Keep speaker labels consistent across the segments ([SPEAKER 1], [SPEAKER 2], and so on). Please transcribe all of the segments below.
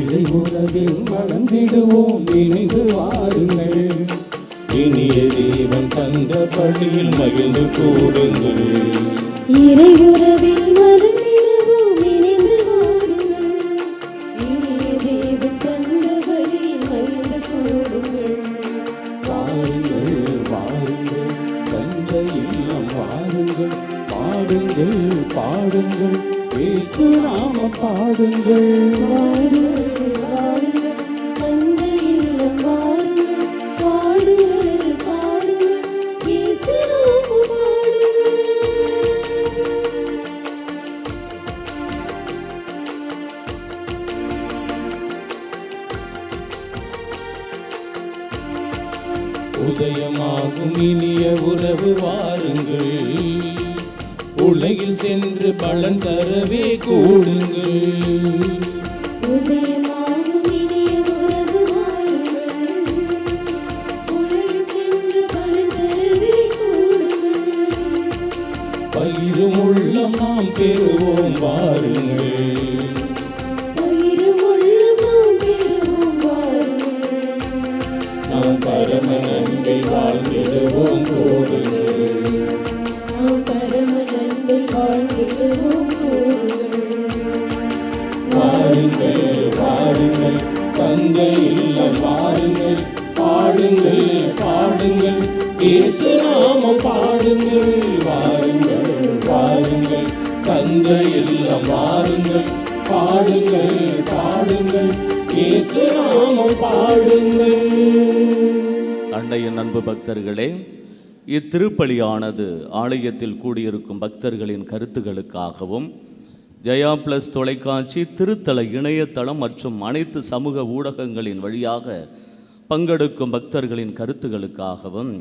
[SPEAKER 1] இறை உறவில் வளர்ந்திடுவோம், இணைந்து வாருங்கள். இனிய தேவன் தந்த பள்ளியில் மகிழ்ந்து கூடுங்கள்.
[SPEAKER 2] இறை உறவில் வளர்ந்திடுவோம், இணைந்து வாருங்கள். இனிய தேவன் தந்த பள்ளியில் மகிழ்ந்து கூடுங்கள்.
[SPEAKER 1] வாருங்கள் வாருங்கள் தந்த இல்லம் வாருங்கள். பாடுங்கள் பாடுங்கள் இயேசு நாமம் பாடுங்கள்.
[SPEAKER 2] வாருங்கள் வாருங்கள் தந்த இல்லம் வாருங்கள். பாடுங்கள் பாடுங்கள் இயேசு நாமம் பாடுங்கள்.
[SPEAKER 1] உதயமாகும் இனிய உறவு வாருங்கள். உலகில் சென்று பலன் தரவே கூடுங்கள்.
[SPEAKER 2] உதயமாகும் இனிய உறவு வாருங்கள். உலகில் சென்று பலன் தரவே கூடுங்கள்.
[SPEAKER 1] பயிரும் உள்ளம் நாம் பெறுவோம் வாருங்கள்.
[SPEAKER 2] பயிரும் உள்ளம் நாம் பெறுவோம் வாருங்கள்.
[SPEAKER 1] நாம் பரம அன்பில் வாழ்ந்திடுவோம் கூடுங்கள்.
[SPEAKER 2] நாம் பரம அன்பில் வாழ்ந்திடுவோம் கூடுங்கள்.
[SPEAKER 1] வாருங்கள் வாருங்கள் தந்த இல்லம் வாருங்கள். பாடுங்கள் பாடுங்கள் இயேசு நாமம் பாடுங்கள். வாருங்கள் வாருங்கள் தந்த இல்லம் வாருங்கள். பாடுங்கள் பாடுங்கள் இயேசு நாமம் பாடுங்கள்.
[SPEAKER 3] அன்னையின் அன்பு பக்தர்களே, இத்திருப்பலியானது ஆலயத்தில் கூடியிருக்கும் பக்தர்களின் கருத்துகளுக்காகவும், ஜெயா பிளஸ் தொலைக்காட்சி, திருத்தல இணையதளம் மற்றும் அனைத்து சமூக ஊடகங்களின் வழியாக பங்கெடுக்கும் பக்தர்களின் கருத்துகளுக்காகவும்,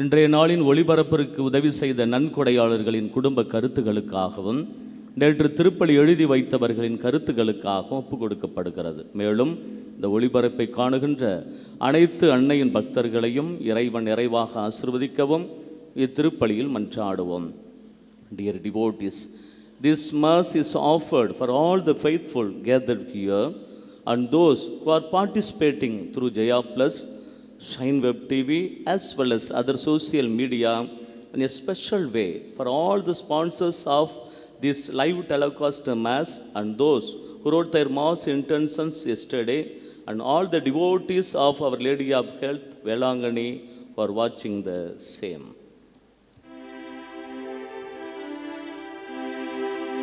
[SPEAKER 3] இன்றைய நாளின் ஒளிபரப்பிற்கு உதவி செய்த நன்கொடையாளர்களின் குடும்ப கருத்துகளுக்காகவும், நேற்று திருப்பலி எழுதி வைத்தவர்களின் கருத்துகளுக்காகவும் ஒப்பு கொடுக்கப்படுகிறது. மேலும் இந்த ஒளிபரப்பை காணுகின்ற அனைத்து அன்னையின் பக்தர்களையும் இறைவன் நிறைவாக ஆசீர்வதிக்கவும் இத்திருப்பலியில் மன்றாடுவோம். Dear devotees, this mass is offered for all the faithful gathered here and those who are participating through Jaya Plus, Shine Web TV as well as other social media, in a special way for all the sponsors of this live telecast mass and those who wrote their mass intentions yesterday, and all the devotees of Our Lady of Health, Velangani, for watching the same.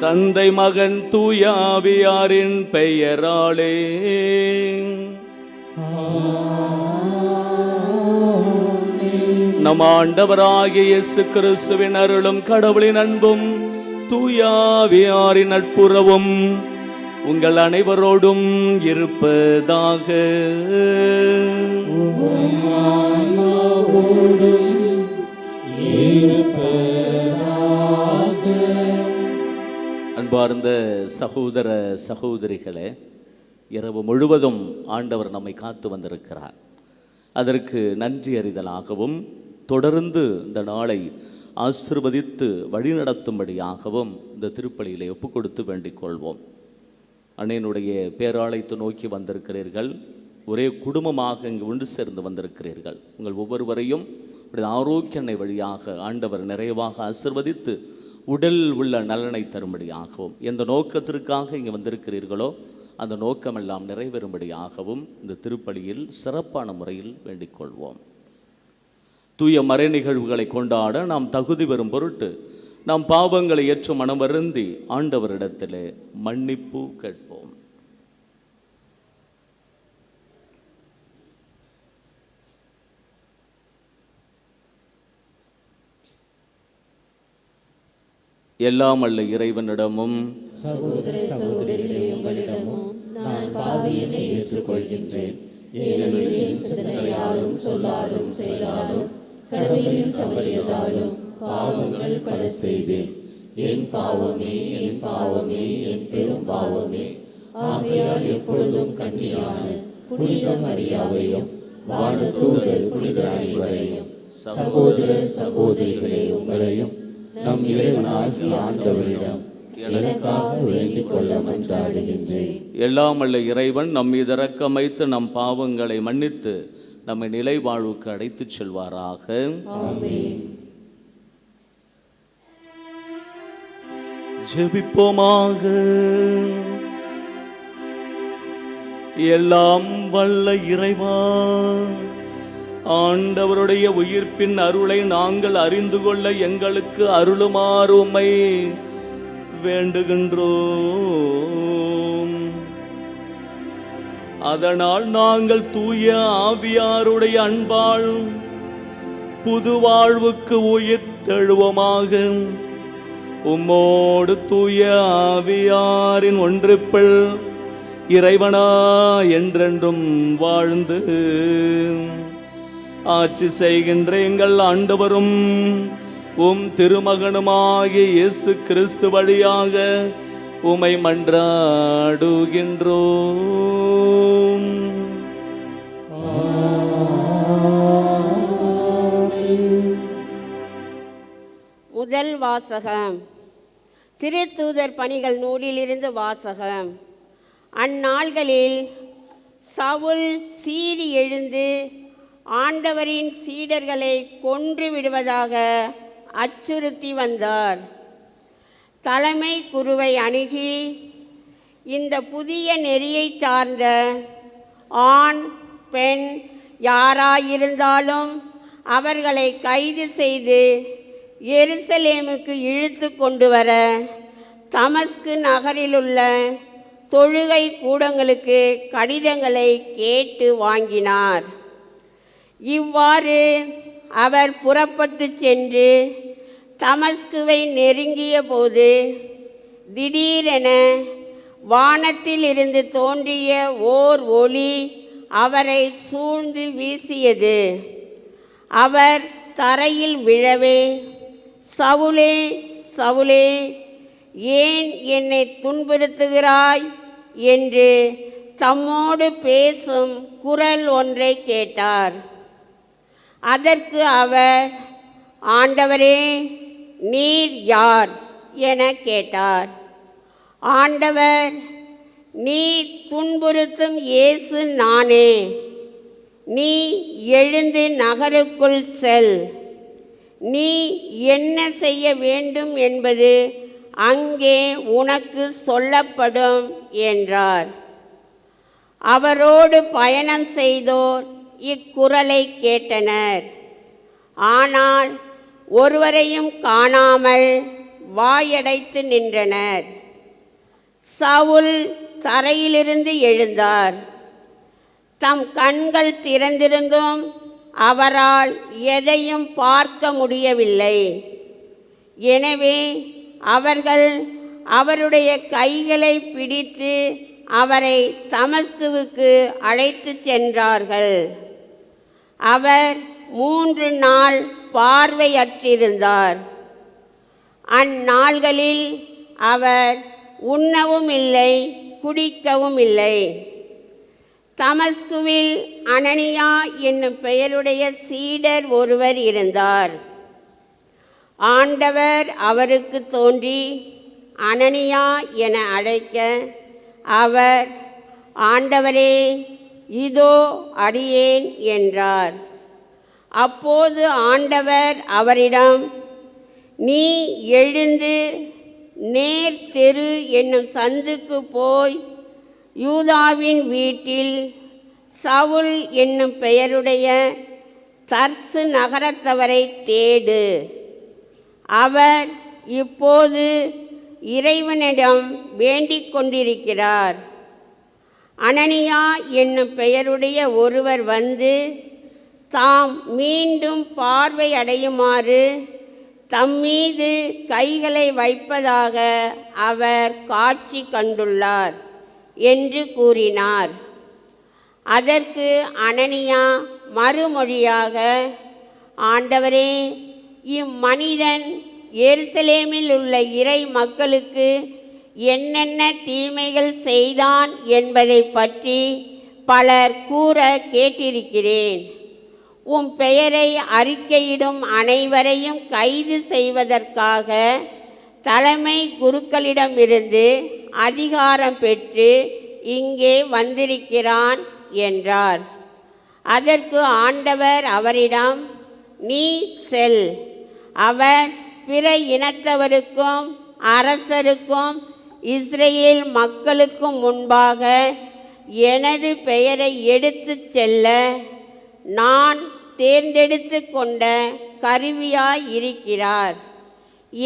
[SPEAKER 3] தந்தை மகன் தூய ஆவியாரின் பெயராலே நம் ஆண்டவராகிய இயேசு கிறிஸ்துவின் அருளும் கடவுளின் அன்பும் தூய ஆவியாரின் நட்புறவும் உங்கள் அனைவரோடும் இருப்பதாக. அன்பார்ந்த சகோதர சகோதரிகளே, இரவு முழுவதும் ஆண்டவர் நம்மை காத்து வந்திருக்கிறார். அதற்கு நன்றி அறிதலாகவும் தொடர்ந்து இந்த நாளை ஆசீர்வதித்து வழிநடத்தும்படியாகவும் இந்த திருப்பலியிலே ஒப்பு கொடுத்து வேண்டிக் கொள்வோம். அன்னையினுடைய பேராலயத்தை நோக்கி வந்திருக்கிறீர்கள். ஒரே குடும்பமாக இங்கு ஒன்று சேர்ந்து வந்திருக்கிறீர்கள். உங்கள் ஒவ்வொருவரையும் ஆரோக்கிய அன்னை வழியாக ஆண்டவர் நிறைவாக ஆசீர்வதித்து உடல் உள்ள நலனை தரும்படியாகவும், எந்த நோக்கத்திற்காக இங்கே வந்திருக்கிறீர்களோ அந்த நோக்கமெல்லாம் நிறைவேறும்படியாகவும் இந்த திருப்பலியில் சிறப்பான முறையில் வேண்டிக் கொள்வோம். தூய மறை நிகழ்வுகளை கொண்டாட நாம் தகுதி பெறும் பொருட்டு நாம் பாவங்களை ஏற்று மனம் வருந்தி ஆண்டவரிடத்திலே மன்னிப்பு கேட்போம். எல்லாம் அல்ல இறைவனிடமும்
[SPEAKER 2] சகோதர சகோதரிகளே உங்களிடமும் நான் பாவியனை ஏற்றுக்கொள்கின்றேன். ஏனெனில் என் சிந்தனையாலும் சொல்லாலும் செயலாலும் கடமையில் தவறியதாலும் பாவங்கள் பல செய்தேன். என் பாவமே என் பாவமே என் பெரும் பாவமே. ஆகையால் எப்பொழுதும் கன்னியான புனித மரியாவையும் வானதூதர் புனித அனைவரையும் சகோதர சகோதரிகளே உங்களையும் நம் இறைவனாகிய ஆண்டவரிடம் எனக்காக வேண்டிக் கொள்ள மன்றாடுகின்றேன்.
[SPEAKER 3] எல்லாம் வல்ல இறைவன் நம் மீது இரக்கம் வைத்து நம் பாவங்களை மன்னித்து நம்மை நிலை வாழ்வுக்கு அழைத்துச் செல்வாராக.
[SPEAKER 2] ஆமென்.
[SPEAKER 3] ஜெபிப்போமாக. எல்லாம் வல்ல இறைவா, ஆண்டவருடைய உயிர்ப்பின் அருளை நாங்கள் அறிந்து கொள்ள எங்களுக்கு அருளுமாறு உம்மை வேண்டுகின்றோம். அதனால் நாங்கள் தூய ஆவியாருடைய அன்பால் புது வாழ்வுக்கு உயிர் தெழுவோமாக. உம்மோடு தூய ஆவியாரின் ஒன்றிப்பில் இறைவனா என்றென்றும் வாழ்ந்து ஆட்சி செய்கின்ற எங்கள் ஆண்டவரும் உம் திருமகனுமாகிய இயேசு கிறிஸ்து வழியாக உமை மன்றாடுகின்றோம்.
[SPEAKER 4] முதல் வாசகம். திருத்தூதர் பணிகள் நூலிலிருந்து வாசகம். அந்நாள்களில் சவுல் சீறி எழுந்து ஆண்டவரின் சீடர்களை கொன்று விடுவதாக அச்சுறுத்தி வந்தார். தலைமை குருவை அணுகி, இந்த புதிய நெறியை சார்ந்த ஆண் பெண் யாராயிருந்தாலும் அவர்களை கைது செய்து எருசலேமுக்கு இழுத்து கொண்டு வர தமஸ்கு நகரிலுள்ள தொழுகை கூடங்களுக்கு கடிதங்களை கேட்டு வாங்கினார். இவ்வாறு அவர் புறப்பட்டு சென்று தமஸ்குவை நெருங்கிய போது திடீரென வானத்தில் இருந்து தோன்றிய ஓர் ஒளி அவரை சூழ்ந்து வீசியது. அவர் தரையில் விழவே, சவுலே சவுலே, ஏன் என்னை துன்புறுத்துகிறாய் என்று தம்மோடு பேசும் குரல் ஒன்றை கேட்டார். அதற்கு அவர், ஆண்டவரே, நீர் யார் என கேட்டார். ஆண்டவர், நீ துன்புறுத்தும் இயேசு நானே. நீ எழுந்து நகருக்குள் செல். நீ என்ன செய்ய வேண்டும் என்பது அங்கே உனக்கு சொல்லப்படும் என்றார். அவரோடு பயணம் செய்தோர் இக்குரலை கேட்டனர். ஆனால் ஒருவரையும் காணாமல் வாயடைத்து நின்றனர். சவுல் தரையிலிருந்து எழுந்தார். தம் கண்கள் திறந்திருந்தும் அவரால் எதையும் பார்க்க முடியவில்லை. எனவே அவர்கள் அவருடைய கைகளை பிடித்து அவரை தமஸ்குவுக்கு அழைத்து சென்றார்கள். அவர் 3 நாள் பார்வையற்றிருந்தார். அந்நாள்களில் அவர் உண்ணவும் இல்லை, குடிக்கவும் இல்லை. தமஸ்குவில் அனனியா என்னும் பெயருடைய சீடர் ஒருவர் இருந்தார். ஆண்டவர் அவருக்கு தோன்றி அனனியா என அழைக்க, அவர், ஆண்டவரே, இதோ அடியேன் என்றார். அப்போது ஆண்டவர் அவரிடம், நீ எழுந்து நேர் தெரு என்னும் சந்துக்கு போய் யூதாவின் வீட்டில் சவுல் என்னும் பெயருடைய தர்சு நகரத்தவரை தேடு. அவர் இப்போது இறைவனிடம் வேண்டிக் கொண்டிருக்கிறார். அனனியா என்னும் பெயருடைய ஒருவர் வந்து தாம் மீண்டும் பார்வை அடையுமாறு தம்மீது கைகளை வைப்பதாக அவர் காட்சி கண்டுள்ளார் என்று கூறினார். அதற்கு அனனியா மறுமொழியாக, ஆண்டவரே, இம்மனிதன் எருசலேமில் உள்ள இறை மக்களுக்கு என்னென்ன தீமைகள் செய்தான் என்பதை பற்றி பலர் கூற கேட்டிருக்கிறேன். உம் பெயரை அறிக்கையிடும் அனைவரையும் கைது செய்வதற்காக தலைமை குருக்களிடமிருந்து அதிகாரம் பெற்று இங்கே வந்திருக்கிறான் என்றார். அதற்கு ஆண்டவர் அவரிடம், நீ செல், அவர் பிற இனத்தவருக்கும் அரசருக்கும் இஸ்ரேல் மக்களுக்கும் முன்பாக எனது பெயரை எடுத்துச் செல்ல நான் தேர்ந்தெடுத்து கொண்ட கருவியாய் இருக்கிறார்.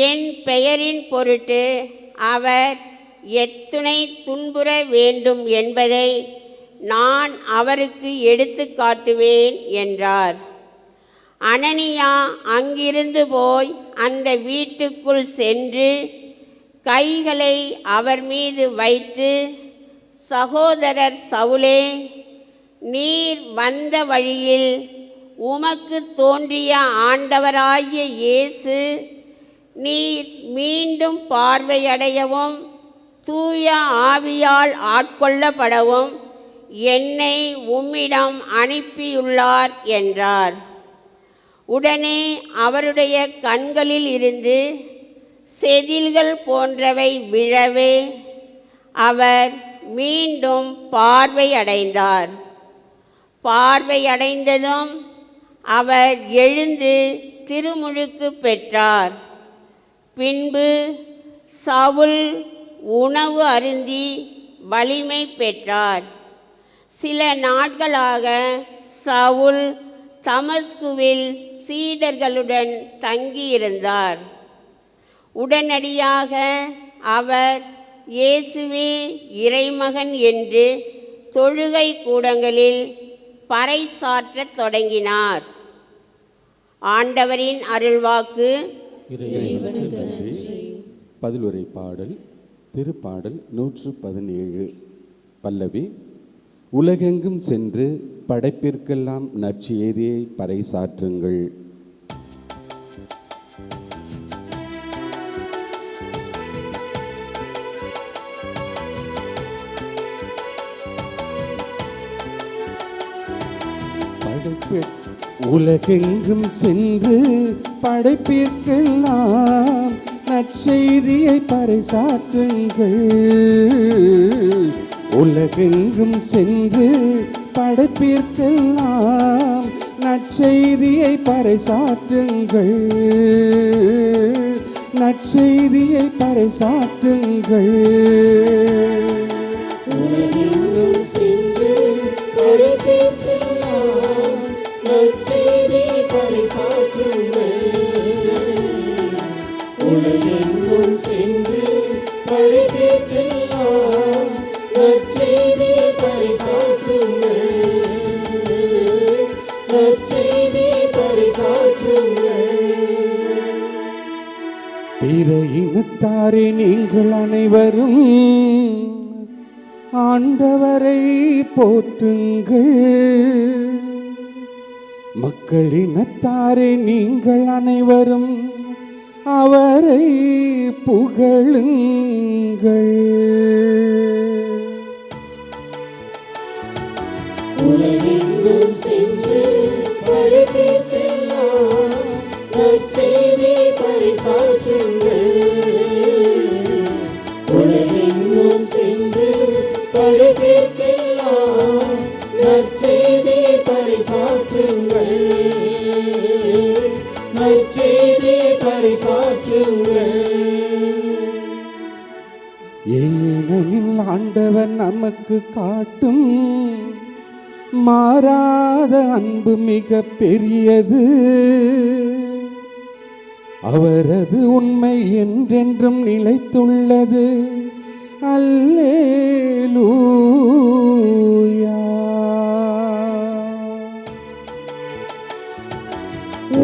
[SPEAKER 4] என் பெயரின் பொருட்டு அவர் எத்துணை துன்புற வேண்டும் என்பதை நான் அவருக்கு எடுத்து காட்டுவேன் என்றார். அனனியா அங்கிருந்து போய் அந்த வீட்டுக்குள் சென்று கைகளை அவர் மீது வைத்து, சகோதரர் சவுலே, நீர் வந்த வழியில் உமக்கு தோன்றிய ஆண்டவராகிய இயேசு நீர் மீண்டும் பார்வையடையவும் தூய ஆவியால் ஆட்கொள்ளப்படவும் என்னை உம்மிடம் அனுப்பியுள்ளார் என்றார். உடனே அவருடைய கண்களில் இருந்து செதில்கள் போன்றவை விழவே அவர் மீண்டும் பார்வையடைந்தார். பார்வையடைந்ததும் அவர் எழுந்து திருமுழுக்கு பெற்றார். பின்பு சவுல் உணவு அருந்தி வலிமை பெற்றார். சில நாட்களாக சவுல் தமஸ்குவில் சீடர்களுடன் தங்கியிருந்தார். உடனடியாக அவர் இயேசுவே இறைமகன் என்று தொழுகை கூடங்களில் பறைசாற்றத் தொடங்கினார். ஆண்டவரின் அருள்வாக்கு.
[SPEAKER 1] பதிலுரை பாடல் திருப்பாடல் 117. பல்லவி. உலகெங்கும் சென்று படைப்பிற்கெல்லாம் நற்செய்தியை பறைசாற்றுங்கள். உலகெங்கும் சென்று படைப்பிற்கெல்லாம் நற்செய்தியை பறைசாற்றுங்கள். உலகெங்கும் சென்று படைப்பிற்கெல்லாம் நற்செய்தியை பறைசாற்றுங்கள். நற்செய்தியை பறைசாற்றுங்கள்.
[SPEAKER 2] உலகெங்கும் சென்று படைப்பிற்கெல்லாம் நற்செய்தியை பறைசாற்றுங்கள். உலகெங்கும் சென்று படைப்பிற்கெல்லாம் நற்செய்தியை பறைசாற்றுங்கள். நற்செய்தியை பறைசாற்றுங்கள்.
[SPEAKER 1] பிற இனத்தாரே, நீங்கள் அனைவரும் ஆண்டவரை போற்றுங்கள். மக்களினத்தாரே, நீங்கள் அனைவரும் அவரை புகழுங்கள்.
[SPEAKER 2] உலகெங்கும் சென்று படைப்பிற்கெல்லாம் நற்செய்தியை பறைசாற்றுங்கள். உலகெங்கும் சென்று படைப்பிற்கெல்லாம் நற்செய்தியை பறைசாற்றுங்கள். நற்செய்தியை பறைசாற்றுங்கள்.
[SPEAKER 1] ஏனெனில் ஆண்டவர் நமக்கு காட்டும் மாறாத அன்பு மிக பெரியது. அவரது உண்மை என்றென்றும் நிலைத்துள்ளது. அல்லேலூயா.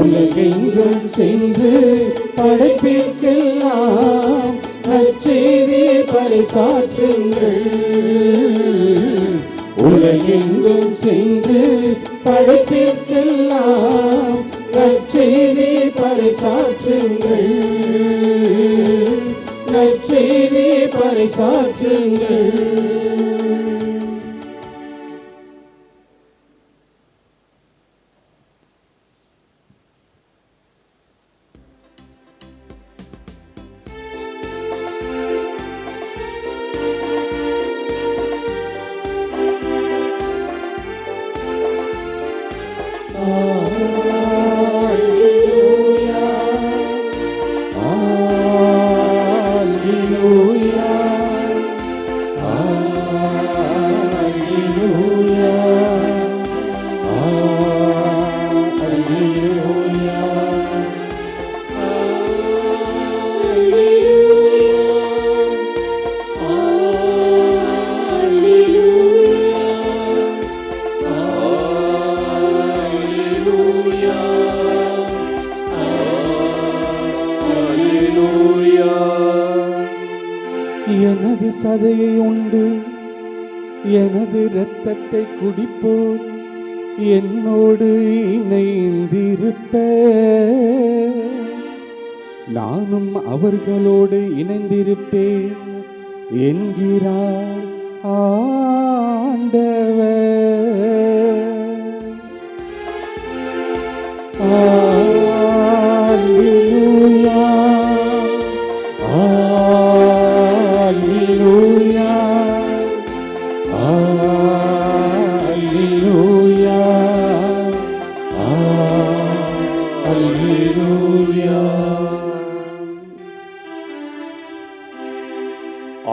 [SPEAKER 1] உலகெங்கும் சென்று படைப்பிற்கெல்லாம் நற்செய்தியை பறைசாற்றுங்கள். உலகெங்கும் சென்று படைப்பிற்கெல்லாம் நற்செய்தியை பறைசாற்றுங்கள். நற்செய்தியை பறைசாற்றுங்கள். எனது சதையை உண்டு எனது இரத்தத்தை குடிப்போர் என்னோடு இணைந்திருப்ப, நானும் அவர்களோடு இணைந்திருப்பேன் என்கிறார் ஆண்டவர். அல்லேலூயா, அல்லேலூயா, அல்லேலூயா, அல்லேலூயா.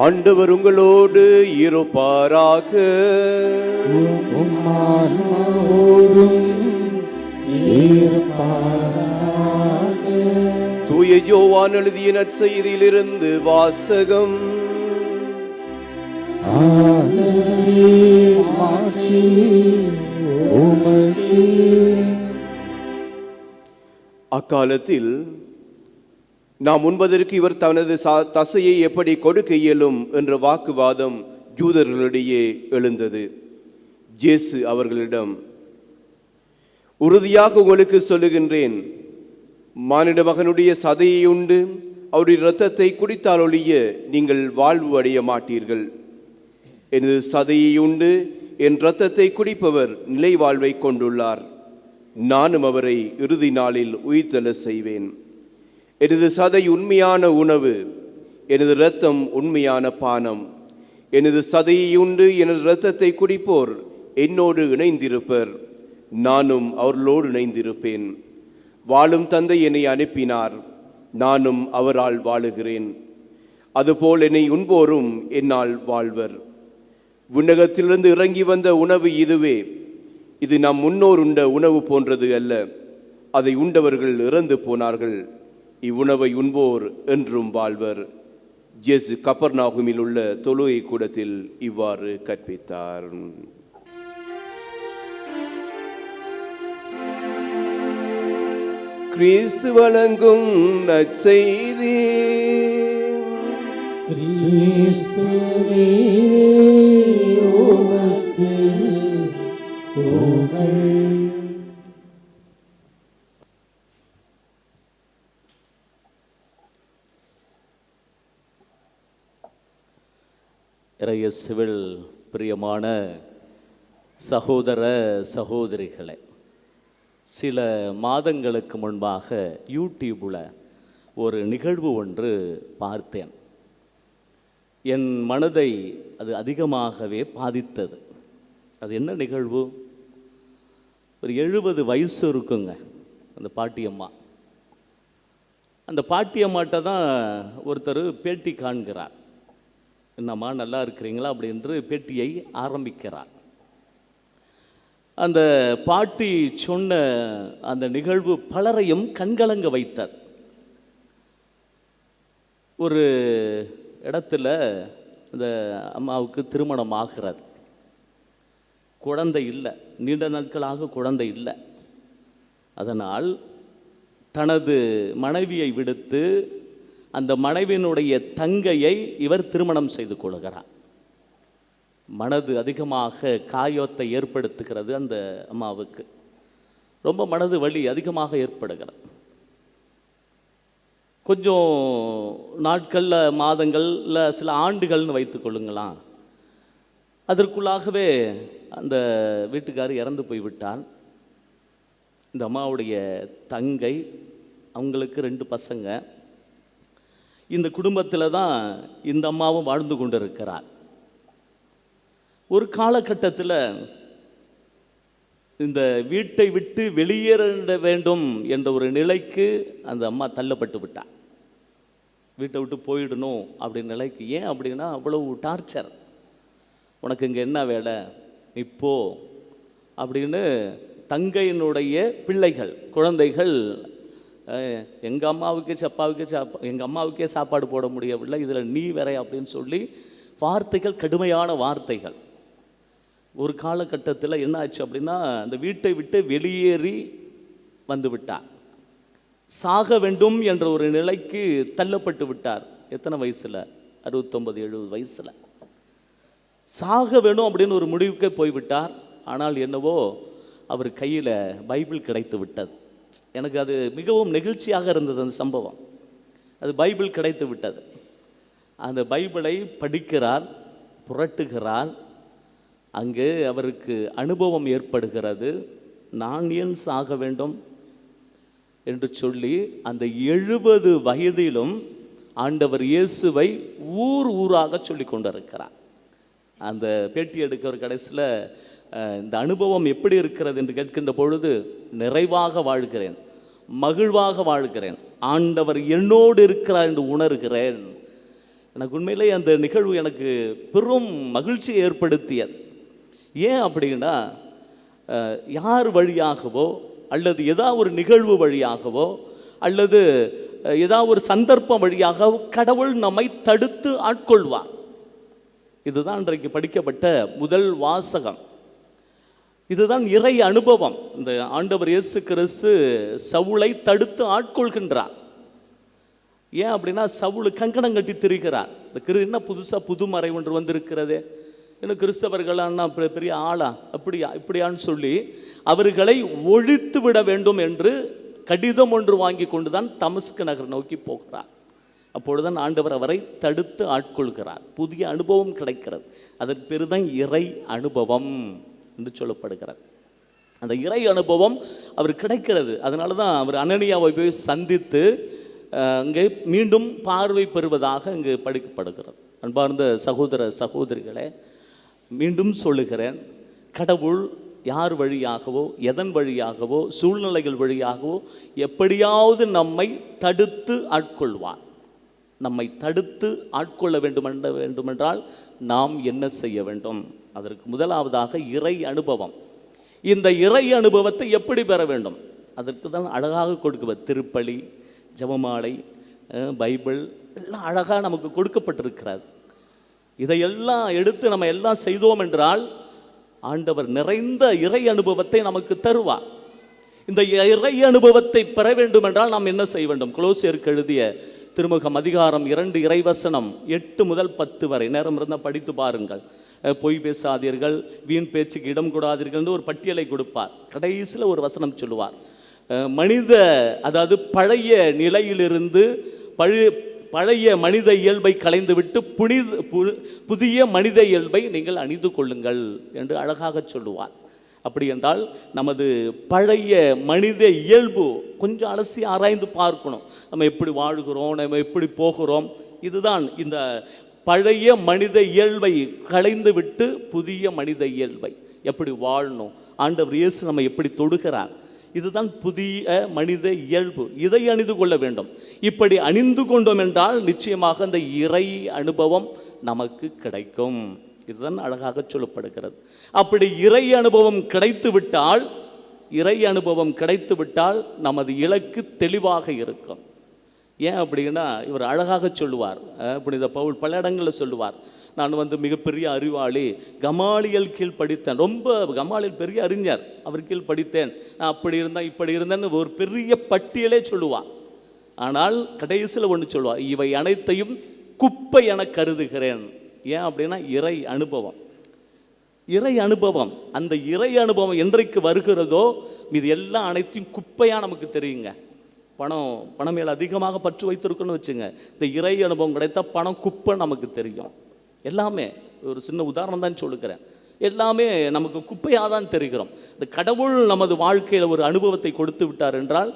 [SPEAKER 5] ஆண்டவர் உங்களோடு இருப்பாராக.
[SPEAKER 1] உம்மான்மாவோடும் இருப்பாராக.
[SPEAKER 5] தூய யோவான் எழுதிய நற்செய்தியிலிருந்து வாசகம்.
[SPEAKER 1] ஆண்டவரே, மாட்சி உமக்கே.
[SPEAKER 5] அக்காலத்தில் நாம் உண்பதற்கு இவர் தனது தசையை எப்படி கொடுக்க இயலும் என்ற வாக்குவாதம் யூதர்களிடையே எழுந்தது. இயேசு அவர்களிடம், உறுதியாக உங்களுக்கு சொல்லுகின்றேன், மானிட மகனுடைய சதையை உண்டு அவருடைய இரத்தத்தை குடித்தால் ஒழிய நீங்கள் வாழ்வு அடைய மாட்டீர்கள். எனது சதையை உண்டு என் இரத்தத்தை குடிப்பவர் நிலை வாழ்வை கொண்டுள்ளார். நானும் அவரை இறுதி நாளில் உயிர்த்தெழ செய்வேன். எனது சதை உண்மையான உணவு, எனது இரத்தம் உண்மையான பானம். எனது சதையை உண்டு எனது இரத்தத்தை குடிப்போர் என்னோடு இணைந்திருப்பர், நானும் அவர்களோடு இணைந்திருப்பேன். வாழும் தந்தை என்னை அனுப்பினார், நானும் அவரால் வாழுகிறேன். அதுபோல் என்னை உண்போரும் என்னால் வாழ்வர். விண்ணகத்திலிருந்து இறங்கி வந்த உணவு இதுவே. இது நம் முன்னோர் உண்ட உணவு போன்றது அல்ல. அதை உண்டவர்கள் இறந்து போனார்கள். இவ்வுணவை உண்போர் என்றும் வாழ்வர். இயேசு கப்பர்நாகுமில் உள்ள தொழுகை கூடத்தில் இவ்வாறு கற்பித்தார். கிறிஸ்து வழங்கும் நற்செய்தி.
[SPEAKER 1] கிறிஸ்துவே உமக்கு புகழ்.
[SPEAKER 3] இறையேசுவில் பிரியமான சகோதர சகோதரிகளே, சில மாதங்களுக்கு முன்பாக யூடியூப்பில் ஒரு நிகழ்வு ஒன்று பார்த்தேன். என் மனதை அது அதிகமாகவே பாதித்தது. அது என்ன நிகழ்வு? ஒரு 70 வயசு இருக்குங்க அந்த பாட்டியம்மா. அந்த பாட்டியம்மாட்ட தான் ஒருத்தர் பேட்டி காண்கிறார். என்னம்மா நல்லா இருக்கிறீங்களா அப்படின்று பேட்டியை ஆரம்பிக்கிறார். அந்த பாட்டி சொன்ன அந்த நிகழ்வு பலரையும் கண்கலங்க வைத்தது. ஒரு இடத்துல அந்த அம்மாவுக்கு திருமணம் ஆகிறது. குழந்தை இல்லை, நீண்ட நாட்களாக குழந்தை இல்லை. அதனால் தனது மனைவியை விடுத்து அந்த மனைவியினுடைய தங்கையை இவர் திருமணம் செய்து கொள்கிறார். மனது அதிகமாக காயத்தை ஏற்படுத்துகிறது. அந்த அம்மாவுக்கு ரொம்ப மனது வலி அதிகமாக ஏற்படுகிறது. கொஞ்சம் நாட்களில், மாதங்களில், சில ஆண்டுகள்னு வைத்துக்கொள்ளுங்களாம். அதற்குள்ளாகவே அந்த வீட்டுக்காரர் இறந்து போய்விட்டார். இந்த அம்மாவுடைய தங்கை, அவங்களுக்கு 2 பசங்க. இந்த குடும்பத்தில் தான் இந்த அம்மாவும் வாழ்ந்து கொண்டு இருக்கிறார். ஒரு காலகட்டத்தில் இந்த வீட்டை விட்டு வெளியேற வேண்டும் என்ற ஒரு நிலைக்கு அந்த அம்மா தள்ளப்பட்டு விட்டார். வீட்டை விட்டு போயிடணும் அப்படின்னு நிலைக்கு. ஏன் அப்படின்னா, அவ்வளவு டார்ச்சர். உனக்கு இங்கே என்ன வேலை, நீ போ அப்படின்னு தங்கையினுடைய பிள்ளைகள், குழந்தைகள், எங்கள் அம்மாவுக்கே சாப்பாடு போட முடியவில்லை, இதில் நீ வேற அப்படின்னு சொல்லி வார்த்தைகள், கடுமையான வார்த்தைகள். ஒரு காலகட்டத்தில் என்ன ஆச்சு அப்படின்னா, அந்த வீட்டை விட்டு வெளியேறி வந்து விட்டார். சாக வேண்டும் என்ற ஒரு நிலைக்கு தள்ளப்பட்டு விட்டார். எத்தனை வயசில்? 69-70 வயசில். சாக வேணும் அப்படின்னு ஒரு முடிவுக்கே போய்விட்டார். ஆனால் என்னவோ அவர் கையில் பைபிள் கிடைத்து விட்டது. எனக்கு அது மிகவும் நெகிழ்ச்சியாக இருந்தது அந்த சம்பவம். அது பைபிள் கிடைத்து விட்டது. அந்த பைபிளை படிக்கிறார், புரட்டுகிறார். அங்கு அவருக்கு அனுபவம் ஏற்படுகிறது. நான் ஏன் சாக வேண்டும் என்று சொல்லி அந்த 70 வயதிலும் ஆண்டவர் இயேசுவை ஊர் ஊராக சொல்லி கொண்டிருக்கிறார். அந்த பேட்டி எடுக்கிற கடைசியில் இந்த அனுபவம் எப்படி இருக்கிறது என்று கேட்கின்ற பொழுது, நிறைவாக வாழ்கிறேன், மகிழ்வாக வாழ்கிறேன், ஆண்டவர் என்னோடு இருக்கிறார் என்று உணர்கிறேன். எனக்கு உண்மையிலே அந்த நிகழ்வு எனக்கு பெரும் மகிழ்ச்சியை ஏற்படுத்தியது. ஏன் அப்படின்னா, யார் வழியாகவோ அல்லது ஏதாவது ஒரு நிகழ்வு வழியாகவோ அல்லது ஏதாவது ஒரு சந்தர்ப்பம் வழியாகவோ கடவுள் நம்மை தடுத்து ஆட்கொள்வார். இதுதான் இன்றைக்கு படிக்கப்பட்ட முதல் வாசகம். இதுதான் இறை அனுபவம். இந்த ஆண்டவர் இயேசு கிறிஸ்து சவுலை தடுத்து ஆட்கொள்கின்றார். ஏன் அப்படின்னா, சவுல் கங்கணம் கட்டி திரிகிறார். இந்த என்ன புதுசாக புது மறை ஒன்று வந்திருக்கிறதே, இன்னும் கிறிஸ்தவர்களான்னா பெரிய ஆளா, அப்படியா இப்படியான்னு சொல்லி அவர்களை ஒழித்து விட வேண்டும் என்று கடிதம் ஒன்று வாங்கி கொண்டு தான் தமஸ்கு நகர் நோக்கி போகிறார். அப்பொழுதுதான் ஆண்டவர் அவரை தடுத்து ஆட்கொள்கிறார். புதிய அனுபவம் கிடைக்கிறது. அதற்கு பேர் தான் இறை அனுபவம் என்று சொல்லப்படுகிறது. அந்த இறை அனுபவம் அவர் கிடைக்கிறது. அதனால தான் அவர் அனனியாவை போய் சந்தித்து அங்கே மீண்டும் பார்வை பெறுவதாக இங்கு படிக்கப்படுகிறது. அன்பார்ந்த சகோதர சகோதரிகளே, மீண்டும் சொல்லுகிறேன், கடவுள் யார் வழியாகவோ எதன் வழியாகவோ சூழ்நிலைகள் வழியாகவோ எப்படியாவது நம்மை தடுத்து ஆட்கொள்வார். நம்மை தடுத்து ஆட்கொள்ள வேண்டுமென்றால் நாம் என்ன செய்ய வேண்டும்? அதற்கு முதலாவதாக இறை அனுபவம். இந்த இறை அனுபவத்தை எப்படி பெற வேண்டும்? அதற்கு தான் அழகாக கொடுக்குவர். திருப்பலி, ஜெபமாலை, பைபிள் எல்லாம் அழகாக நமக்கு கொடுக்கப்பட்டிருக்கிறது. இதையெல்லாம் எடுத்து நம்ம எல்லாம் செய்தோம் என்றால் ஆண்டவர் நிறைந்த இறை அனுபவத்தை நமக்கு தருவார். இந்த இறை அனுபவத்தை பெற வேண்டும் என்றால் நாம் என்ன செய்ய வேண்டும்? கொலோசியருக்கு எழுதிய திருமுகம் அதிகாரம் 2 இறைவசனம் 8 முதல் 10 வரை நேரம் இருந்தால் படித்து பாருங்கள். பொய் பேசாதீர்கள், வீண் பேச்சுக்கு இடம் கூடாதீர்கள் ஒரு பட்டியலை கொடுப்பார். கடைசியில் ஒரு வசனம் சொல்லுவார். மனித அதாவது பழைய நிலையிலிருந்து பழைய மனித இயல்பை களைந்துவிட்டு புதிய மனித இயல்பை நீங்கள் அணிந்து கொள்ளுங்கள் என்று அழகாக சொல்லுவார். அப்படி என்றால் நமது பழைய மனித இயல்பு கொஞ்சம் அலசி ஆராய்ந்து பார்க்கணும். நம்ம எப்படி வாழ்கிறோம், நம்ம எப்படி போகிறோம். இதுதான் இந்த பழைய மனித இயல்பை களைந்து விட்டு புதிய மனித இயல்பை எப்படி வாழணும், ஆண்டவர் இயேசு நம்ம எப்படி தொடுகிறார், இதுதான் புதிய மனித இயல்பு. இதை அணிந்து கொள்ள வேண்டும். இப்படி அணிந்து கொண்டோம் என்றால் நிச்சயமாக அந்த இறை அனுபவம் நமக்கு கிடைக்கும். இதுதான் அழகாக சொல்லப்படுகிறது. அப்படி இறை அனுபவம் கிடைத்து விட்டால் நமது இலக்கு தெளிவாக இருக்கும். ஏன் அப்படின்னா, இவர் அழகாக சொல்லுவார். புனித பவுல் பல இடங்களில் சொல்லுவார், நான் மிகப்பெரிய அறிவாளி, கமாலியல் கீழ் படித்தேன், ரொம்ப கமாலியல் பெரிய அறிஞர், அவர் கீழ் படித்தேன், நான் அப்படி இருந்தேன் இப்படி இருந்தேன்னு ஒரு பெரிய பட்டியலே சொல்லுவார். ஆனால் கடைசியில் ஒன்று சொல்லுவார், இவை அனைத்தையும் குப்பை என கருதுகிறேன். ஏன் அப்படின்னா இறை அனுபவம். அந்த இறை அனுபவம் என்றைக்கு வருகிறதோ இது எல்லாம் அனைத்தையும் குப்பையாக நமக்கு தெரியுங்க. பணம் மேலே அதிகமாக பற்று வைத்திருக்குன்னு வச்சுங்க, இந்த இறை அனுபவம் கிடைத்தா பணம் குப்பை நமக்கு தெரியும். எல்லாமே ஒரு சின்ன உதாரணம் தான் சொல்லுகிறேன். எல்லாமே நமக்கு குப்பையாக தான் தெரிகிறோம். இந்த கடவுள் நமது வாழ்க்கையில் ஒரு அனுபவத்தை கொடுத்து விட்டார் என்றால்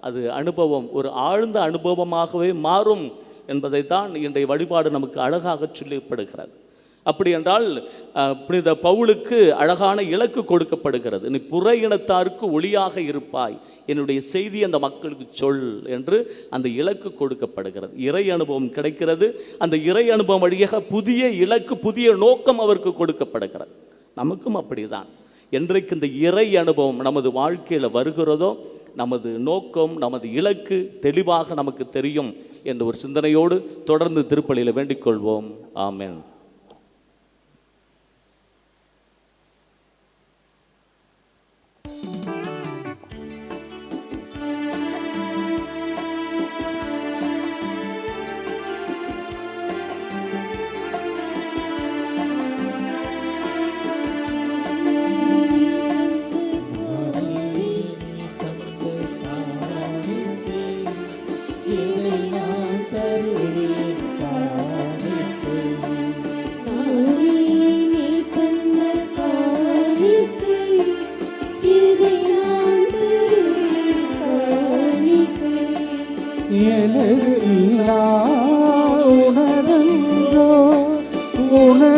[SPEAKER 3] அது அனுபவம் ஒரு ஆழ்ந்த அனுபவமாகவே மாறும் என்பதை தான் இன்றைய வழிபாடு நமக்கு அழகாக சொல்லப்படுகிறது. அப்படி என்றால் புனித பவுலுக்கு அழகான இலக்கு கொடுக்கப்படுகிறது. நீ புற இனத்தாருக்கு ஒளியாக இருப்பாய், என்னுடைய செய்தி அந்த மக்களுக்கு சொல் என்று அந்த இலக்கு கொடுக்கப்படுகிறது. இறை அனுபவம் கிடைக்கிறது. அந்த இறை அனுபவம் வழியாக புதிய இலக்கு, புதிய நோக்கம் அவருக்கு கொடுக்கப்படுகிறது. நமக்கும் அப்படிதான். என்றைக்கு இந்த இறை அனுபவம் நமது வாழ்க்கையில் வருகிறதோ நமது நோக்கம், நமது இலக்கு தெளிவாக நமக்கு தெரியும் என்ற ஒரு சிந்தனையோடு தொடர்ந்து திருப்பலியில் வேண்டிக் கொள்வோம். ஆமென்.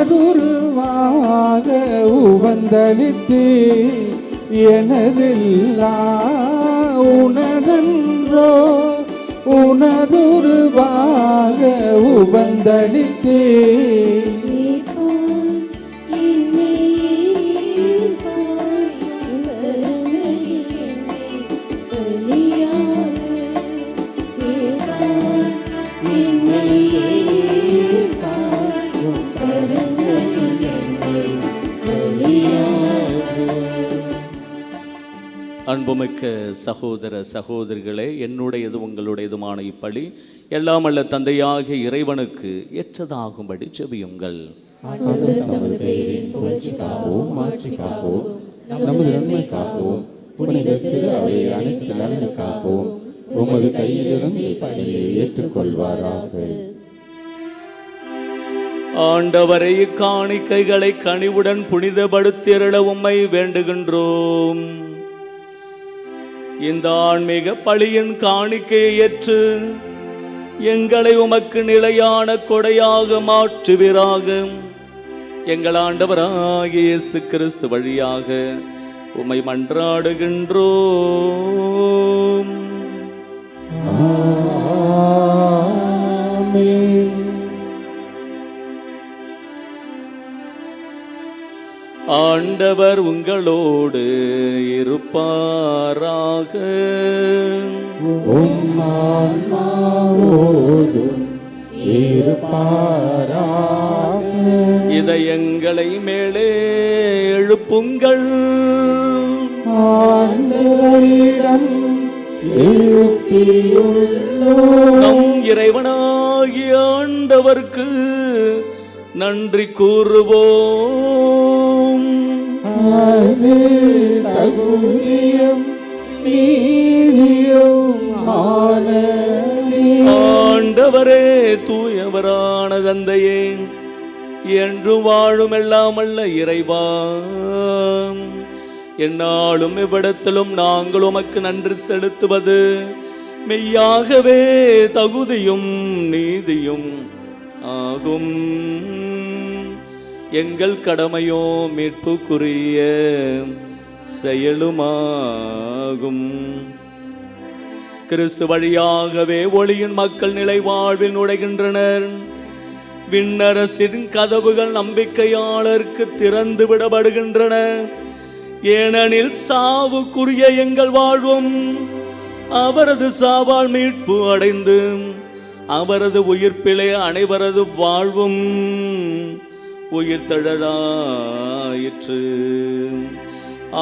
[SPEAKER 1] உனதுருவாக உவந்தளித்து எனதில்லா உனதன்றோ உனதுருவாக உவந்தளித்து
[SPEAKER 3] அன்புமிக்க சகோதர சகோதரிகளே, என்னுடையது உங்களுடையதுமான இப்பலி எல்லாம் அல்ல தந்தையாகிய இறைவனுக்கு ஏற்றதாகும்படி ஜெபியுங்கள்.
[SPEAKER 1] நமது பெயரின் புகழ்ச்சிக்காகவும் மாட்சிக்காகவும் நமது நன்மைக்காகவும் புனித திரு அவை அனைத்து நலனுக்காகவும் உமது கையிலிருந்து இப்பலியை ஏற்றுக்கொள்வாராக.
[SPEAKER 3] ஆண்டவரை காணிக்கைகளை கனிவுடன் புனிதப்படுத்தியருள உம்மை வேண்டுகின்றோம். இந்த ஆன்மீக பலியின் காணிக்கையை ஏற்று எங்களை உமக்கு நிலையான கொடையாக மாற்றுவீராக. எங்கள் ஆண்டவராகிய இயேசு கிறிஸ்து வழியாக உம்மை மன்றாடுகின்றோம்.
[SPEAKER 1] ஆமென்.
[SPEAKER 3] ஆண்டவர் உங்களோடு இருப்பாராக.
[SPEAKER 1] உம் ஆன்மாவோடும் இருப்பாராக.
[SPEAKER 3] இதயங்களை மேலே எழுப்புங்கள்.
[SPEAKER 1] ஆண்டவரிடம் எழுப்பியுள்ளோம்.
[SPEAKER 3] நம் இறைவனாகிய ஆண்டவர்க்கு நன்றி கூறுவோம்.
[SPEAKER 1] அது தகுதியும் நீதியும் ஆனதே.
[SPEAKER 3] ஆண்டவரே, தூயவரான தந்தையே, என்று வாழும் எல்லாமல்ல இறைவா, எந்நாளும் இவ்விடத்திலும் நாங்கள் உமக்கு நன்றி செலுத்துவது மெய்யாகவே தகுதியும் நீதியும் ஆகும். எங்கள் கடமையோ மீட்புக்குரிய செயலுமாகும். கிறிஸ்து வழியாகவே ஒளியின் மக்கள் நிலை வாழ்வில் நுழைகின்றனர். விண்ணரசின் கதவுகள் நம்பிக்கையாளருக்கு திறந்து விடப்படுகின்றன. ஏனெனில் சாவுக்குரிய எங்கள் வாழ்வும் அவரது சாவால் மீட்பு அடைந்து அவரது உயிர்ப்பிலே அனைவரது வாழ்வும் உயிர்த்தெழலாயிற்று.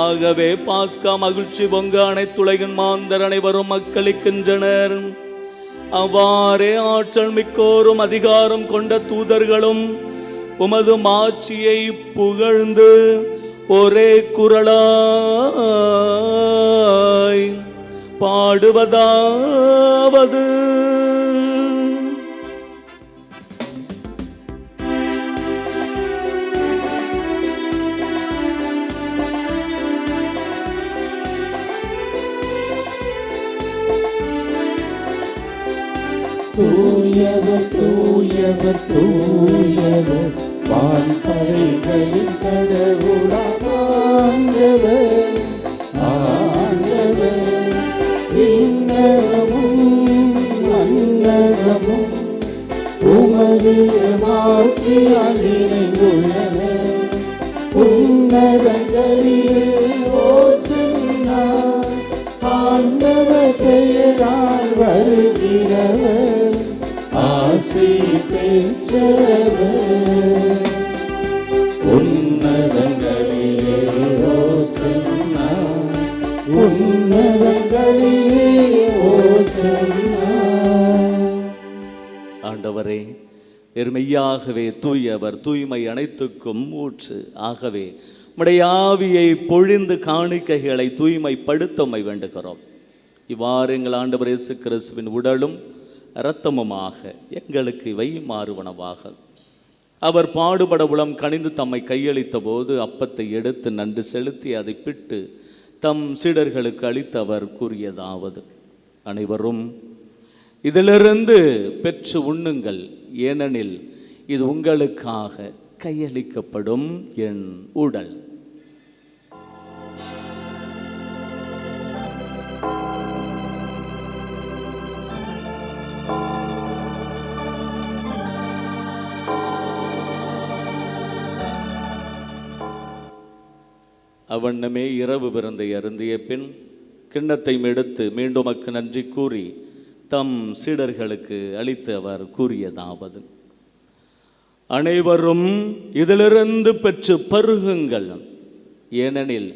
[SPEAKER 3] ஆகவே பாஸ்கா மகிழ்ச்சி பொங்க அனைத்துலகின் மாந்தர் அனைவரும் மக்களிக்கின்றனர். அவ்வாறே ஆற்றல் மிக்கோரும் அதிகாரம் கொண்ட தூதர்களும் உமது மாட்சியை புகழ்ந்து ஒரே குரலாய் பாடுவதாவது:
[SPEAKER 1] தூயவர் தூயவர் தூயவர் வான்படைகளின் கடவுளாண்டவர் ஆண்டவர். விண்ணகமும் மண்ணகமும் உமது மாட்சியால் நிறைந்துள்ளன. உன்னதங்களிலே ஓசன்னா, ஆண்டவர் பெயரால் வருகிறவர் ஆசி பெற்றவர். உன்னதங்களிலே ஓசன்னா, உன்னதங்களிலே ஓசன்னா.
[SPEAKER 3] ஆண்டவரே, மெய்யாகவே தூயவர், தூய்மை அனைத்துக்கும் ஊற்று. ஆகவே உம்முடைய ஆவியை பொழிந்து காணிக்கைகளை தூய்மைப்படுத்தமை வேண்டுகிறோம். இவ்வாறு எங்கள் ஆண்டவர் இயேசு கிறிஸ்துவின் உடலும் இரத்தமுமாக எங்களுக்கு இவை மாறுவனவாக. அவர் பாடுபட உளம் கனிந்து தம்மை கையளித்த போது அப்பத்தை எடுத்து நன்றி செலுத்தி அதை பிட்டு தம் சீடர்களுக்கு அளித்து அவர் கூறியதாவது: அனைவரும் இதிலிருந்து பெற்று உண்ணுங்கள், ஏனெனில் இது உங்களுக்காக கையளிக்கப்படும் என் உடல். அவ்வண்ணமே இரவு விருந்தை அருந்திய பின் கிண்ணத்தை எடுத்து மீண்டும் நன்றி கூறி தம் சீடர்களுக்கு அளித்து அவர் கூறியதாவது: அனைவரும் இதிலிருந்து பெற்று பருகுங்கள், ஏனெனில்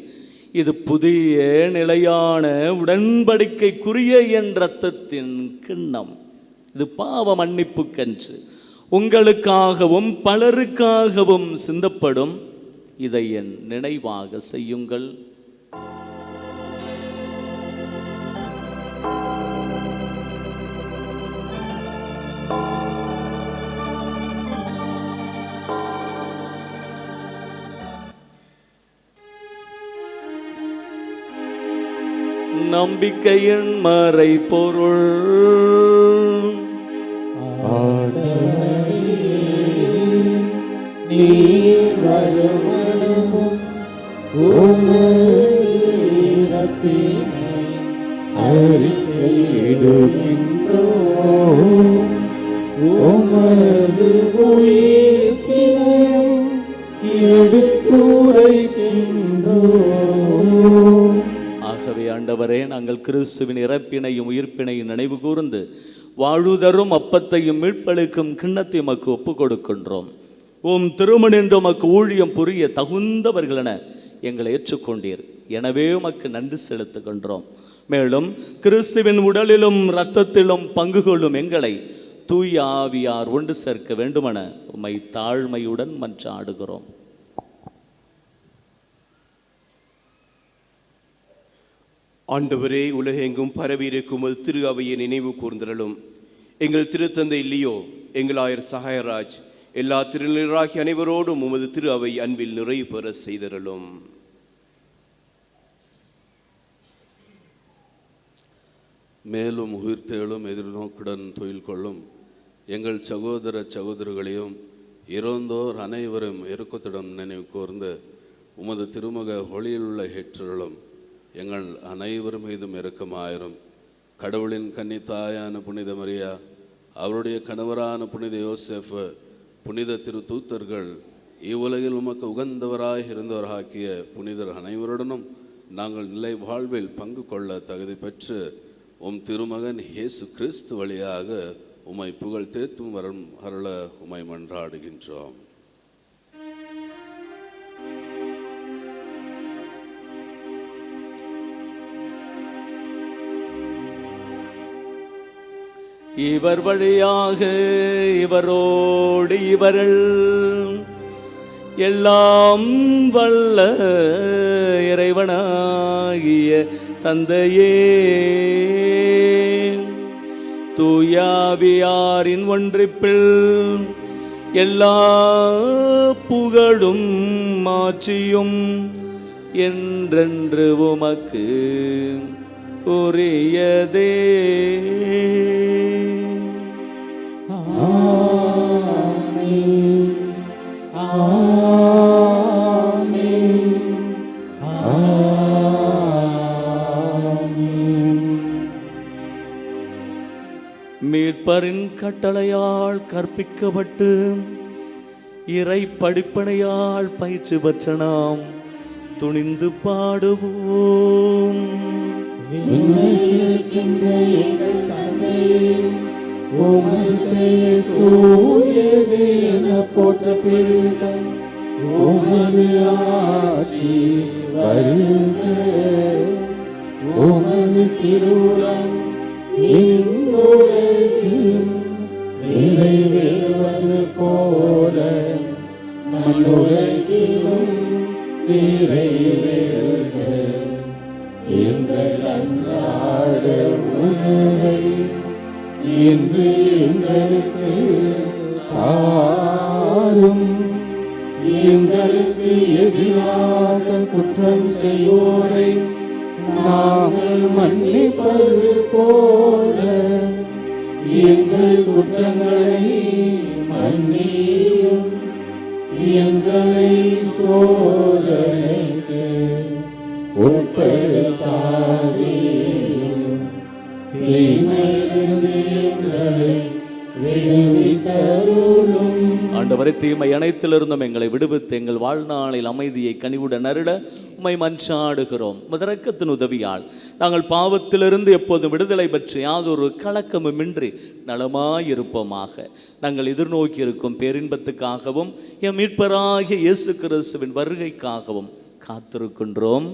[SPEAKER 3] இது புதிய நிலையான உடன்படிக்கைக்குரிய என் இரத்தத்தின் கிண்ணம். இது பாவ மன்னிப்புக்கென்று உங்களுக்காகவும் பலருக்காகவும் சிந்தப்படும். இதை என் நினைவாக செய்யுங்கள். நம்பிக்கையின் மறை பொருள்
[SPEAKER 1] நீர் வருமளவும் உமதிரப்பினை அறிக்கையிடுகின்றோம். உமது உயிர்ப்பினையும் எடுத்துரைக்கின்றோம்.
[SPEAKER 3] ஆகவே ஆண்டவரே, நாங்கள் கிறிஸ்துவின் இறப்பினையும் உயிர்ப்பினையும் நினைவு கூர்ந்து வாழுதரும் அப்பத்தையும் மீட்பளிக்கும் கிண்ணத்தை உமக்கு ஒப்பு கொடுக்கின்றோம். உம் திருமணென்று உமக்கு ஊழியம் புரிய தகுந்தவர்கள் என எங்களை ஏற்றுக்கொண்டீர். எனவே உமக்கு நன்றி செலுத்துகின்றோம். மேலும் கிறிஸ்துவின் உடலிலும் இரத்தத்திலும் பங்கு கொள்ளும் எங்களை தூய ஆவியார் ஒன்று சேர்க்க வேண்டுமென உம்மை தாழ்மையுடன் மன்றாடுகிறோம்.
[SPEAKER 5] ஆண்டவரே, உலகெங்கும் பரவியிருக்கும் திரு அவையை நினைவு கூர்ந்தருளும். எங்கள் திருத்தந்தை லியோ, எங்கள் ஆயர் சகாயராஜ், எல்லா திருநிலராகி அனைவரோடும் உமது திரு அவை அன்பில் நிறைவு பெற செய்தருளும்.
[SPEAKER 6] மேலும் உயிர்த்தெழும் எதிர்நோக்குடன் தொழில் கொள்ளும் எங்கள் சகோதர சகோதரிகளையும் இறந்தோர் அனைவரும் இறுக்கத்துடன் நினைவு கூர்ந்து உமது திருமுக ஒளியிலுள்ள ஏற்றலும் எங்கள் அனைவர் மீதும் இரக்கமாயிரும். கடவுளின் கன்னித்தாயான புனித மரியா, அவருடைய கணவரான புனித யோசேஃப், புனித திரு தூத்தர்கள், இவ்வுலகில் உமக்கு உகந்தவராய் இருந்தவராகிய புனிதர் அனைவருடனும் நாங்கள் நிலை வாழ்வில் பங்கு கொள்ள தகுதி பெற்று உம் திருமகன் இயேசு கிறிஸ்து வழியாக உம்மை புகழ் தேத்தும் வரம் அருள உம்மை மன்றாடுகின்றோம்.
[SPEAKER 3] இவர் வழியாக இவரோடு இவர்கள் எல்லாம் வல்ல இறைவனாகிய தந்தையே, தூயாவியாரின் ஒன்றிப்பில் எல்லா புகழும் மாற்றியும் என்றென்று உமக்கு உரியதே. மீட்பரின் கட்டளையால் கற்பிக்கப்பட்டு இறை படிப்பனையால் பயிற்சி பெற்ற நாம் துணிந்து பாடுவோம்.
[SPEAKER 1] தூயது என போற்ற பெருக, உமது ஆட்சி வருக, உமது திருவுளம் இன்றுலகில் நிறைவேறுவது போல மண்ணுலகிலும் நிறைவேறுக. எங்கள் அன்றாட உணவை இன்று எங்களுக்கு தாரும். எங்களுக்கு எதிராக குற்றம் செய்வோரை நாங்கள் மன்னிப்பது போல எங்கள் குற்றங்களை மன்னியும். எங்களை சோதனைக்கு உட்படுத்தாதேயும் தீமையிலிருந்து எங்களை விடுவித்தருளும்.
[SPEAKER 3] ஆண்டவரே, தீமை அனைத்திலிருந்தும் எங்களை விடுவித்து எங்கள் வாழ்நாளில் அமைதியை கனிவுடன் அருள உம்மை மன்றாடுகிறோம். இரக்கத்தின் உதவியால் நாங்கள் பாவத்திலிருந்து எப்போதும் விடுதலை பெற்று யாதொரு கலக்கமுமின்றி நலமாயிருப்போமாக. நாங்கள் எதிர்நோக்கி இருக்கும் பேரின்பத்துக்காகவும் எம் மீட்பராகிய இயேசு கிறிஸ்துவின் வருகைக்காகவும் காத்திருக்கின்றோம்.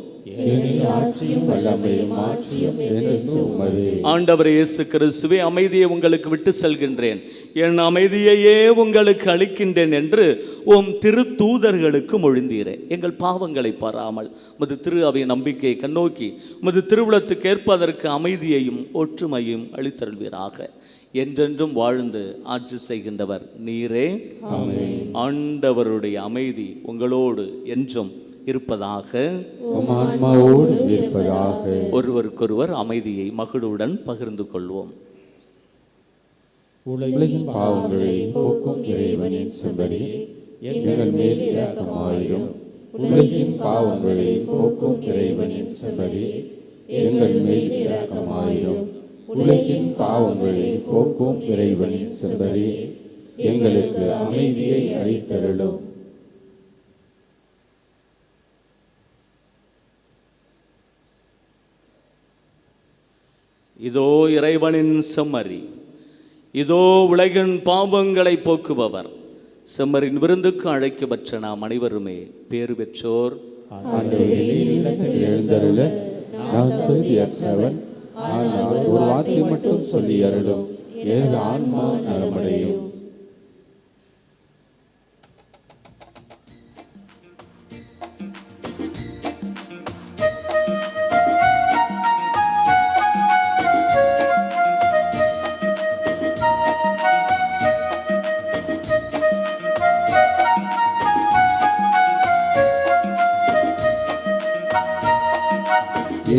[SPEAKER 3] ஆண்டவர் இயேசு கிறிஸ்துவே, அமைதியை உங்களுக்கு விட்டு செல்கின்றேன், என் அமைதியையே உங்களுக்கு அளிக்கின்றேன் என்று உம் திருத்தூதர்களுக்கு மொழிந்தீரே. எங்கள் பாவங்களை பாராமல் உமது திரு அவை நம்பிக்கையை கண்ணோக்கி உமது திருவுளத்துக்கு ஏற்பதற்கு அமைதியையும் ஒற்றுமையும் அளித்தருள்வீராக. என்றென்றும் வாழ்ந்து ஆட்சி செய்கின்றவர் நீரே. ஆண்டவருடைய அமைதி உங்களோடு என்றும் இருப்பதாக. ஒருவருக்கொருவர் அமைதியை மகிழ்வுடன் பகிர்ந்து கொள்வோம்.
[SPEAKER 1] உலகின் பாவங்களை போக்கும் இறைவனின் செம்மறி எங்கள் மேல் இரக்கமாயிரும். உலகின் பாவங்களை போக்கும் இறைவனின் செம்மறி எங்கள் மேல் இரக்கமாயிரும். உலகின் பாவங்களை போக்கும் இறைவனின் செம்மறி எங்களுக்கு அமைதியை அளித்தருளும்.
[SPEAKER 3] இதோ இறைவனின் செம்மறி, இதோ உலகின் பாவங்களை போக்குபவர். செம்மறின் விருந்துக்கு அழைக்கப்பட்ட நாம் அனைவருமே பேறு பெற்றோர்.
[SPEAKER 1] எழுந்தருள நான் தகுதியற்றவன், ஆனால் ஒரு வார்த்தை மட்டும் சொல்லி அருளும், எனது ஆன்மா நலமடையும்.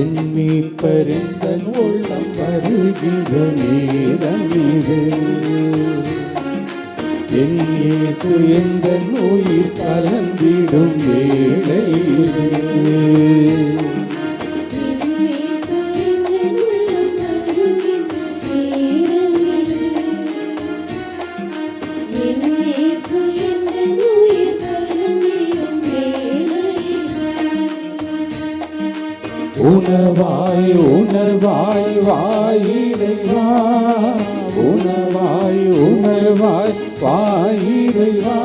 [SPEAKER 1] என் மீட்பரிந்தன் உள்ளம் வருகின்ற நேரம் இது. என் இயேசு எந்தன் உயிர் கலந்திடும் வேளை இது. உணவாய் உணர்வாய் வாயிரைவா, உணவாய் உணர்வாய் வாயிரைவா,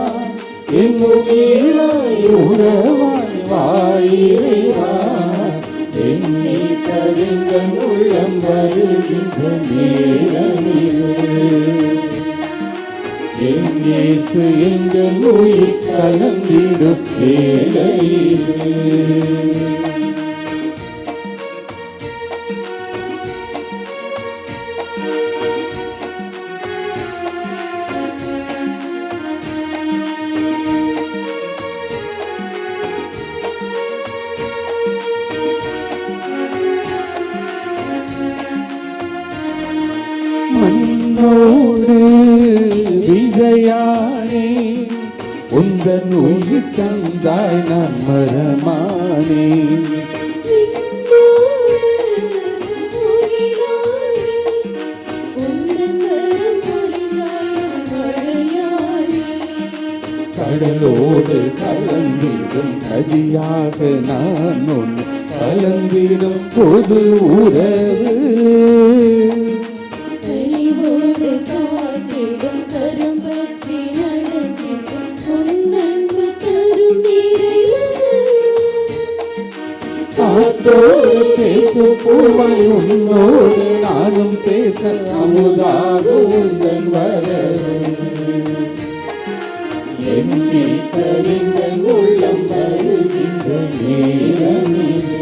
[SPEAKER 1] என் உயிராய் உணவாய் வாயிரைவா, என்னை கவிந்தன் உள்ளம் வருகின்ற நேரமிது. என் இயேசு எங்கள் உயிர் கலந்திடும் வேளையிது. மண்ணோடு விதையானே, உந்தன் உயிர் தந்தாய் நான் மரமானே. கடலோடு கலந்திடும் நதியாக நான் ஒன்று கலந்திடும் பொது உறவு. காற்றோடு பேசும் பூவாய் உன்னோடு நானும் பேச அமுதாக உந்தன் வரவு. என் மீட்பரிந்தன் உள்ளம் வருகின்ற நேரமிது.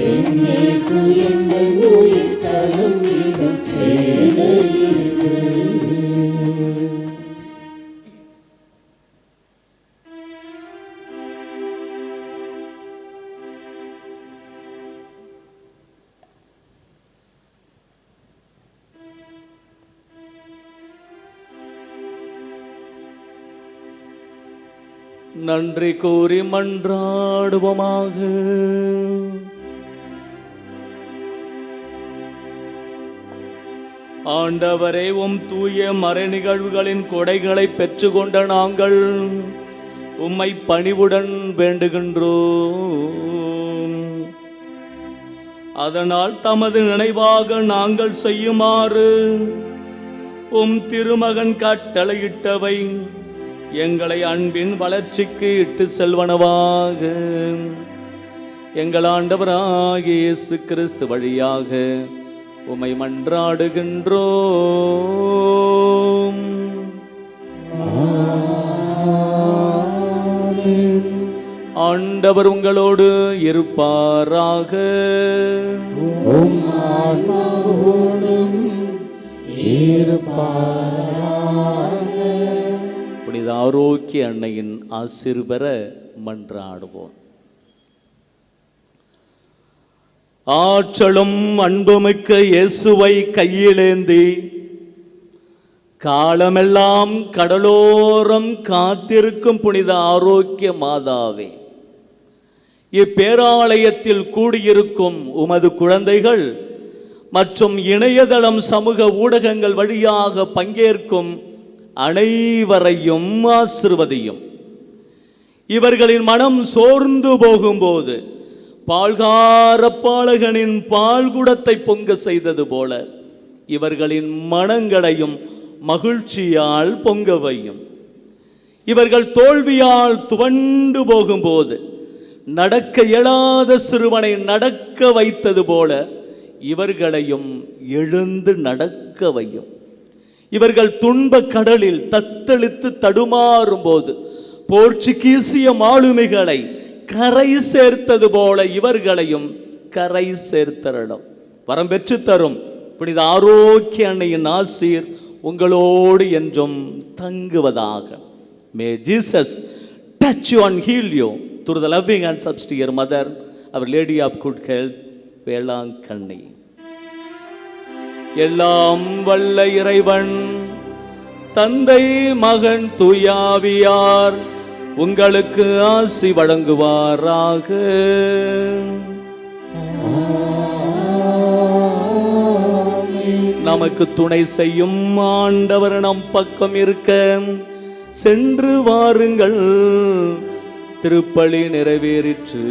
[SPEAKER 1] என் இயேசு எந்தன் உயிர் கலந்திடும் வேளையிது.
[SPEAKER 3] நன்றி கூறி மன்றாடுவோமாக. ஆண்டவரே, உம் தூய மறை நிகழ்வுகளின் கொடைகளை பெற்றுக்கொண்ட நாங்கள் உம்மை பணிவுடன் வேண்டுகின்றோம். அதனால் தமது நினைவாக நாங்கள் செய்யுமாறு உம் திருமகன் கட்டளையிட்டவை எங்களை அன்பின் வளர்ச்சிக்கு இட்டு செல்வனவாக எங்கள் ஆண்டவராகிய இயேசு கிறிஸ்து வழியாக உம்மை மன்றாடுகின்றோம். ஆண்டவர் உங்களோடு இருப்பாராக. புனித ஆரோக்கிய அன்னையின் ஆசீர் பெற மன்றாடுவோம். ஆற்றலும் அன்புமிக்க இயேசுவை கையிலேந்தி காலமெல்லாம் கடலோரம் காத்திருக்கும் புனித ஆரோக்கிய மாதாவே, இப்பேராலயத்தில் கூடியிருக்கும் உமது குழந்தைகள் மற்றும் இணையதளம் சமூக ஊடகங்கள் வழியாக பங்கேற்கும் அனைவரையும் ஆசிர்வதியும். இவர்களின் மனம் சோர்ந்து போகும்போது பால்கார பாலகனின் பால்குடத்தை பொங்க செய்தது போல இவர்களின் மனங்களையும் மகிழ்ச்சியால் பொங்க வையும். இவர்கள் தோல்வியால் துவண்டு போகும்போது நடக்க இயலாத சிறுவனை நடக்க வைத்தது போல இவர்களையும் எழுந்து நடக்க வையும். இவர்கள் துன்ப கடலில் தத்தளித்து தடுமாறும் போது போர்ச்சுகீசிய மாலுமிகளை கரை சேர்த்தது போல இவர்களையும் கரை சேர்த்தரணும். வரம் பெற்று தரும் புனித ஆரோக்கிய அன்னையின் ஆசீர் உங்களோடு என்றும் தங்குவதாக. May Jesus touch you and heal you through the loving hands of your mother, our Lady of Good Health, Velankanni. எல்லாம் வல்ல இறைவன் தந்தை மகன் தூயாவியார் உங்களுக்கு ஆசி வழங்குவாராக. நமக்கு துணை செய்யும் ஆண்டவர் நம் பக்கம் இருக்க சென்று வாருங்கள். திருப்பலி நிறைவேறிற்று.